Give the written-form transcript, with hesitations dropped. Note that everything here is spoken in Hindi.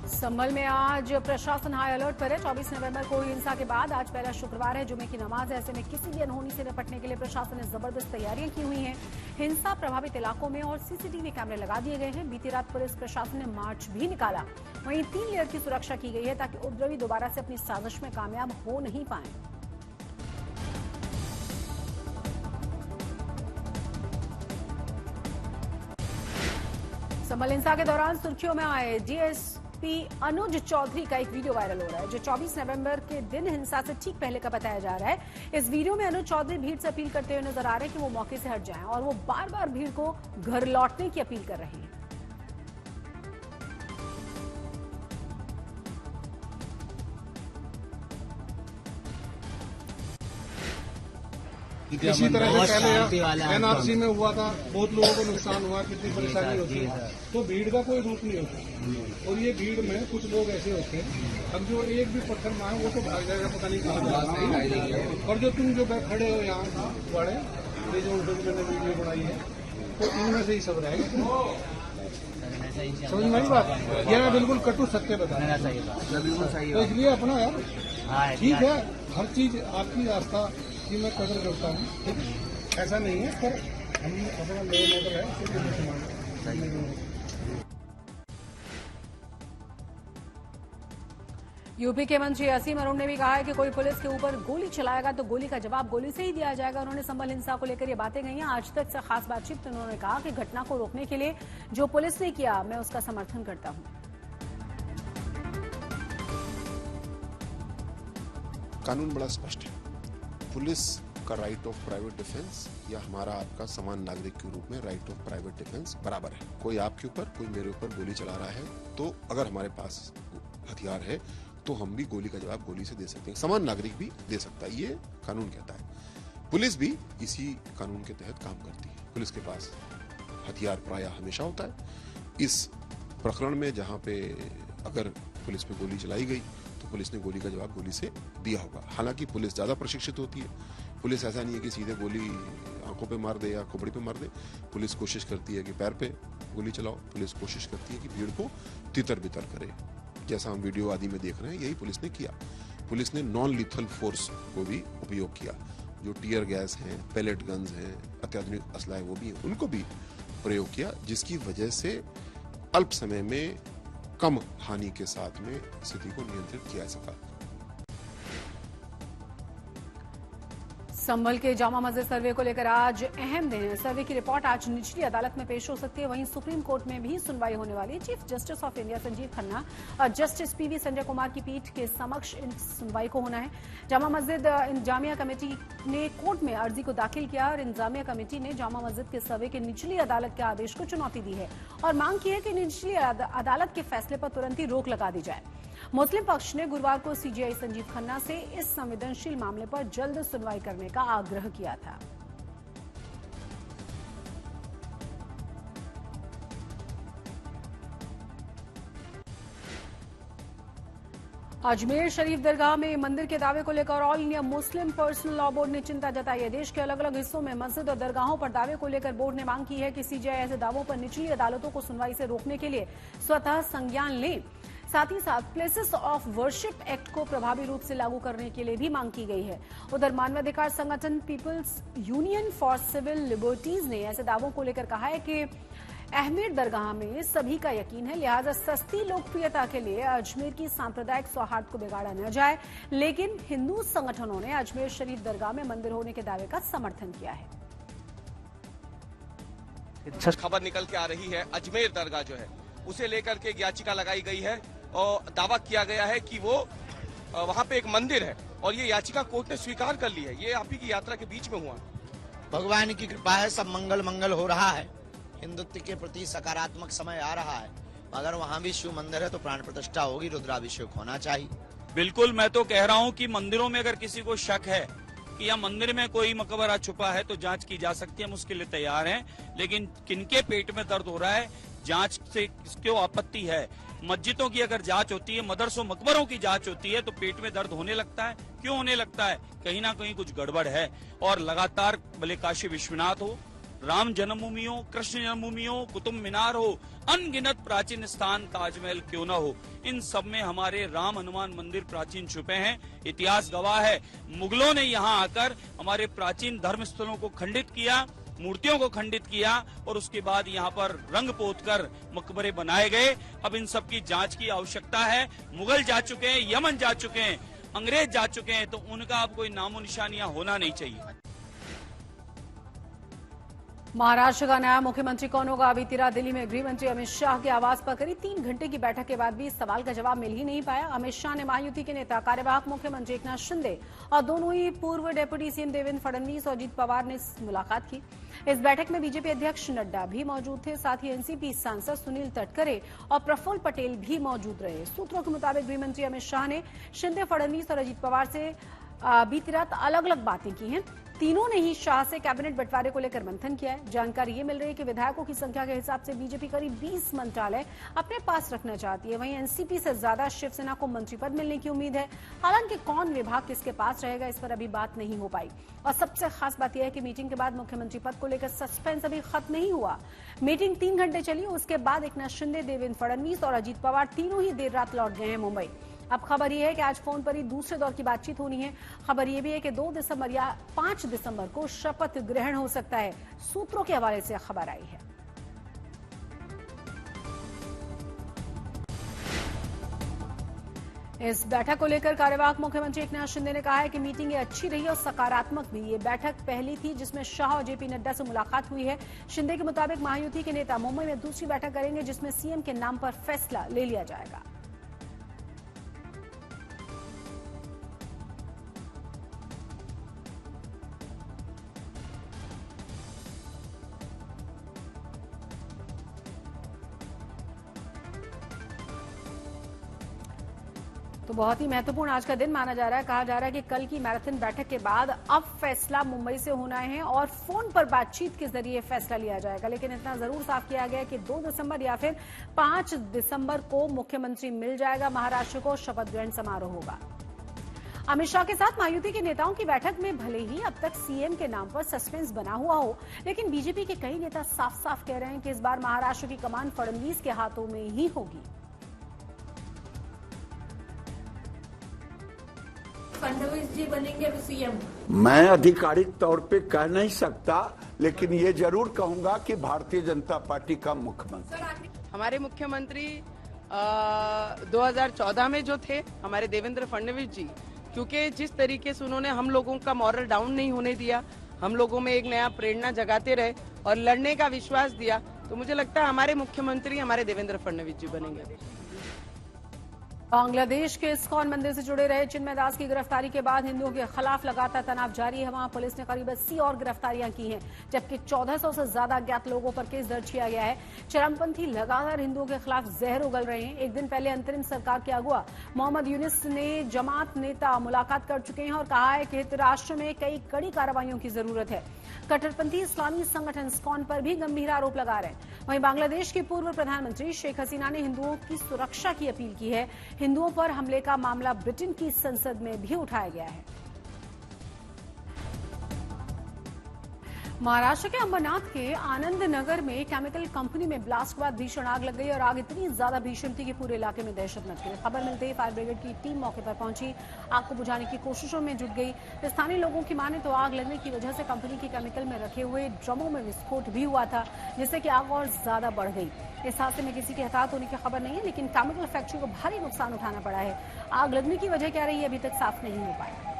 संभल में आज प्रशासन हाई अलर्ट पर है। 24 नवंबर को हिंसा के बाद आज पहला शुक्रवार है, जुमे की नमाज है। ऐसे में किसी भी अनहोनी से निपटने के लिए प्रशासन ने जबरदस्त तैयारियां की हुई हैं। हिंसा प्रभावित इलाकों में और सीसीटीवी कैमरे लगा दिए गए हैं। बीती रात पुलिस प्रशासन ने मार्च भी निकाला। वहीं 3 लेयर की सुरक्षा की गई है ताकि उपद्रवी दोबारा से अपनी साजिश में कामयाब हो नहीं पाए। संभल हिंसा के दौरान सुर्खियों में आए डीएसपी अनुज चौधरी का एक वीडियो वायरल हो रहा है, जो 24 नवंबर के दिन हिंसा से ठीक पहले का बताया जा रहा है। इस वीडियो में अनुज चौधरी भीड़ से अपील करते हुए नजर आ रहे हैं कि वो मौके से हट जाएं और वो बार बार भीड़ को घर लौटने की अपील कर रहे हैं। इसी तरह से पहले एनआरसी में हुआ था, बहुत लोगों को नुकसान हुआ, कितनी परेशानी होती है। तो भीड़ का कोई रूप नहीं होता। और ये भीड़ में कुछ लोग ऐसे होते हैं, अब जो एक भी पत्थर मारे वो तो भाग जाएगा, पता नहीं कहाँ जाएगा। और जो तुम जो खड़े हो यहाँ बड़े, ये जो मैंने वीडियो बनाई है, तो इनमें से ही सब रहेगा। समझ में आई बात? यह बिल्कुल कटु सत्य बताना चाहिए। तो इसलिए अपना यार ठीक है, हर चीज आपकी आस्था की मैं कदर करता हूँ, ठीक है, ऐसा नहीं है, पर हम अपना नया मॉडल है। यूपी के मंत्री असीम अरुण ने भी कहा है कि कोई पुलिस के ऊपर गोली चलाएगा तो गोली का जवाब गोली से ही दिया जाएगा। उन्होंने संभल हिंसा को लेकर ये बातें कही हैं। आज तक से खास बातचीत में उन्होंने कहा कि घटना को रोकने के लिए जो पुलिस ने किया, मैं उसका समर्थन करता हूं। कानून बड़ा स्पष्ट है। पुलिस का राइट ऑफ प्राइवेट डिफेंस या हमारा आपका समान नागरिक के रूप में राइट ऑफ प्राइवेट डिफेंस बराबर है। कोई आपके ऊपर, कोई मेरे ऊपर गोली चला रहा है, तो अगर हमारे पास हथियार है तो हम भी गोली का जवाब गोली से दे सकते हैं। समान नागरिक भी दे सकता है, ये कानून कहता है। पुलिस भी इसी कानून के तहत काम करती है। पुलिस के पास हथियार प्रायः हमेशा होता है। इस प्रकरण में जहां पे अगर पुलिस पे गोली चलाई गई तो पुलिस ने गोली का जवाब गोली से दिया होगा। हालांकि पुलिस ज्यादा प्रशिक्षित होती है। पुलिस ऐसा नहीं है कि सीधे गोली आंखों पे मार दे या खोपड़ी पे मार दे। पुलिस कोशिश करती है कि पैर पे गोली चलाओ। पुलिस कोशिश करती है कि भीड़ को तितर बितर करे, जैसा हम वीडियो आदि में देख रहे हैं। यही पुलिस ने किया। पुलिस ने नॉन लीथल फोर्स को भी उपयोग किया। जो टीयर गैस हैं, पैलेट गन्स हैं, अत्याधुनिक असला है, वो भी उनको भी प्रयोग किया, जिसकी वजह से अल्प समय में कम हानि के साथ में स्थिति को नियंत्रित किया जा सका। संभल के जामा मस्जिद सर्वे को लेकर आज अहम दिन है। सर्वे की रिपोर्ट आज निचली अदालत में पेश हो सकती है। वहीं सुप्रीम कोर्ट में भी सुनवाई होने वाली है। Chief justice of India Sanjeev Khanna और जस्टिस पीवी संजय कुमार की पीठ के समक्ष इन सुनवाई को होना है। जामा मस्जिद इंतजामिया कमेटी ने कोर्ट में अर्जी को दाखिल किया और इंतजामिया कमेटी ने जामा मस्जिद के सर्वे के निचली अदालत के आदेश को चुनौती दी है और मांग की है कि निचली अदालत के फैसले पर तुरंत ही रोक लगा दी जाए। मुस्लिम पक्ष ने गुरुवार को सीजीआई संजीव खन्ना से इस संवेदनशील मामले पर जल्द सुनवाई करने का आग्रह किया था। अजमेर शरीफ दरगाह में मंदिर के दावे को लेकर all India Muslim personal law board ने चिंता जताई है। देश के अलग अलग हिस्सों में मस्जिद और दरगाहों पर दावे को लेकर बोर्ड ने मांग की है कि सीजीआई ऐसे दावों पर निचली अदालतों को सुनवाई से रोकने के लिए स्वतः संज्ञान ले। साथ ही साथ प्लेसेस ऑफ वर्शिप एक्ट को प्रभावी रूप से लागू करने के लिए भी मांग की गई है। उधर मानवाधिकार संगठन People's Union for Civil Liberties ने ऐसे दावों को लेकर कहा है कि अहमेर दरगाह में सभी का यकीन है, लिहाजा सस्ती लोकप्रियता के लिए अजमेर की सांप्रदायिक सौहार्द को बिगाड़ा न जाए। लेकिन हिंदू संगठनों ने अजमेर शरीफ दरगाह में मंदिर होने के दावे का समर्थन किया है। खबर निकल के आ रही है, अजमेर दरगाह जो है उसे लेकर के याचिका लगाई गई है और दावा किया गया है कि वो वहाँ पे एक मंदिर है और ये याचिका कोर्ट ने स्वीकार कर ली है। ये आप ही की यात्रा के बीच में हुआ। भगवान की कृपा है, सब मंगल हो रहा है। हिंदुत्व के प्रति सकारात्मक समय आ रहा है। अगर वहाँ भी शिव मंदिर है तो प्राण प्रतिष्ठा होगी, रुद्राभिषेक होना चाहिए। बिल्कुल, मैं तो कह रहा हूँ कि मंदिरों में अगर किसी को शक है कि यह मंदिर में कोई मकबरा छुपा है तो जांच की जा सकती है। हम उसके लिए तैयार हैं। लेकिन किनके पेट में दर्द हो रहा है, जांच से क्यों आपत्ति है? मस्जिदों की अगर जांच होती है, मदरसों मकबरों की जांच होती है तो पेट में दर्द होने लगता है। क्यों होने लगता है? कहीं ना कहीं कुछ गड़बड़ है। और लगातार भले काशी विश्वनाथ हो, राम जन्मभूमियों, कृष्ण जन्मभूमियों, कुतुब मीनार हो, अनगिनत प्राचीन स्थान, ताजमहल क्यों न हो, इन सब में हमारे राम हनुमान मंदिर प्राचीन छुपे हैं। इतिहास गवाह है, मुगलों ने यहाँ आकर हमारे प्राचीन धर्म स्थलों को खंडित किया, मूर्तियों को खंडित किया और उसके बाद यहाँ पर रंग पोतकर मकबरे बनाए गए। अब इन सब की जांच की आवश्यकता है। मुगल जा चुके हैं, यमन जा चुके हैं, अंग्रेज जा चुके हैं, तो उनका अब कोई नामो निशानियां होना नहीं चाहिए। महाराष्ट्र का नया मुख्यमंत्री कौन होगा? बीती रात दिल्ली में गृह मंत्री अमित शाह के आवास पर करीब 3 घंटे की बैठक के बाद भी इस सवाल का जवाब मिल ही नहीं पाया। अमित शाह ने महायुति के नेता कार्यवाहक मुख्यमंत्री एकनाथ शिंदे और दोनों ही पूर्व डेप्यूटी सीएम देवेंद्र फडणवीस और अजीत पवार ने मुलाकात की। इस बैठक में बीजेपी अध्यक्ष नड्डा भी मौजूद थे, साथ ही एनसीपी सांसद सुनील तटकरे और प्रफुल्ल पटेल भी मौजूद रहे। सूत्रों के मुताबिक गृह मंत्री अमित शाह ने शिंदे, फडणवीस और अजीत पवार से बीती रात अलग अलग बातें की हैं। तीनों ने ही शाह से कैबिनेट बंटवारे को लेकर मंथन किया है। जानकारी ये मिल रही है कि विधायकों की संख्या के हिसाब से बीजेपी करीब 20 मंत्रालय अपने पास रखना चाहती है। वहीं एनसीपी से ज्यादा शिवसेना को मंत्री पद मिलने की उम्मीद है। हालांकि कौन विभाग किसके पास रहेगा, इस पर अभी बात नहीं हो पाई। और सबसे खास बात यह है कि मीटिंग के बाद मुख्यमंत्री पद को लेकर सस्पेंस अभी खत्म नहीं हुआ। मीटिंग 3 घंटे चली, उसके बाद एकनाथ शिंदे, देवेंद्र फडणवीस और अजीत पवार तीनों ही देर रात लौट गए हैं मुंबई। अब खबर यह है कि आज फोन पर ही दूसरे दौर की बातचीत होनी है। खबर यह भी है कि 2 दिसंबर या 5 दिसंबर को शपथ ग्रहण हो सकता है। सूत्रों के हवाले से खबर आई है। इस बैठक को लेकर कार्यवाहक मुख्यमंत्री एकनाथ शिंदे ने कहा है कि मीटिंग ये अच्छी रही और सकारात्मक भी। ये बैठक पहली थी जिसमें शाह और जेपी नड्डा से मुलाकात हुई है। शिंदे के मुताबिक महायुति के नेता मुंबई में दूसरी बैठक करेंगे जिसमें सीएम के नाम पर फैसला ले लिया जाएगा। तो बहुत ही महत्वपूर्ण आज का दिन माना जा रहा है। कहा जा रहा है कि कल की मैराथन बैठक के बाद अब फैसला मुंबई से होना है और फोन पर बातचीत के जरिए फैसला लिया जाएगा। लेकिन इतना जरूर साफ किया गया है कि 2 दिसंबर या फिर 5 दिसंबर को मुख्यमंत्री मिल जाएगा महाराष्ट्र को, शपथ ग्रहण समारोह होगा। अमित शाह के साथ महायुति के नेताओं की बैठक में भले ही अब तक सीएम के नाम पर सस्पेंस बना हुआ हो, लेकिन बीजेपी के कई नेता साफ साफ कह रहे हैं कि इस बार महाराष्ट्र की कमान फडणवीस के हाथों में ही होगी। फडणवीस जी बनेंगे सीएम? मैं आधिकारिक तौर पे कह नहीं सकता, लेकिन ये जरूर कहूंगा कि भारतीय जनता पार्टी का मुख्यमंत्री। हमारे मुख्यमंत्री 2014 में जो थे हमारे देवेंद्र फडणवीस जी, क्योंकि जिस तरीके से उन्होंने हम लोगों का मॉरल डाउन नहीं होने दिया, हम लोगों में एक नया प्रेरणा जगाते रहे और लड़ने का विश्वास दिया, तो मुझे लगता है हमारे मुख्यमंत्री हमारे देवेंद्र फडणवीस जी बनेंगे। बांग्लादेश के इस्कॉन मंदिर से जुड़े रहे चिन्मय दास की गिरफ्तारी के बाद हिंदुओं के खिलाफ लगातार तनाव जारी है। वहां पुलिस ने करीब 80 और गिरफ्तारियां की हैं, जबकि 1400 से ज्यादा अज्ञात लोगों पर केस दर्ज किया गया है। चरमपंथी लगातार हिंदुओं के खिलाफ जहर उगल रहे हैं। एक दिन पहले अंतरिम सरकार के अगुआ मोहम्मद यूनिस ने जमात नेता मुलाकात कर चुके हैं और कहा है कि राष्ट्र में कई कड़ी कार्रवाइयों की जरूरत है। कट्टरपंथी इस्लामी संगठन इस्कॉन पर भी गंभीर आरोप लगा रहे हैं। वहीं बांग्लादेश की पूर्व प्रधानमंत्री शेख हसीना ने हिंदुओं की सुरक्षा की अपील की है। हिंदुओं पर हमले का मामला ब्रिटेन की संसद में भी उठाया गया है। महाराष्ट्र के अंबरनाथ के आनंद नगर में केमिकल कंपनी में ब्लास्ट के बाद भीषण आग लग गई और आग इतनी ज्यादा भीषण थी कि पूरे इलाके में दहशत मच गई। खबर मिलते ही फायर ब्रिगेड की टीम मौके पर पहुंची, आग को बुझाने की कोशिशों में जुट गई। स्थानीय लोगों की माने तो आग लगने की वजह से कंपनी की केमिकल में रखे हुए ड्रमों में विस्फोट भी हुआ था, जिससे कि आग और ज्यादा बढ़ गई। इस हादसे में किसी के हताहत होने की खबर नहीं है, लेकिन केमिकल फैक्ट्री को भारी नुकसान उठाना पड़ा है। आग लगने की वजह क्या रही है अभी तक साफ नहीं हो पाया।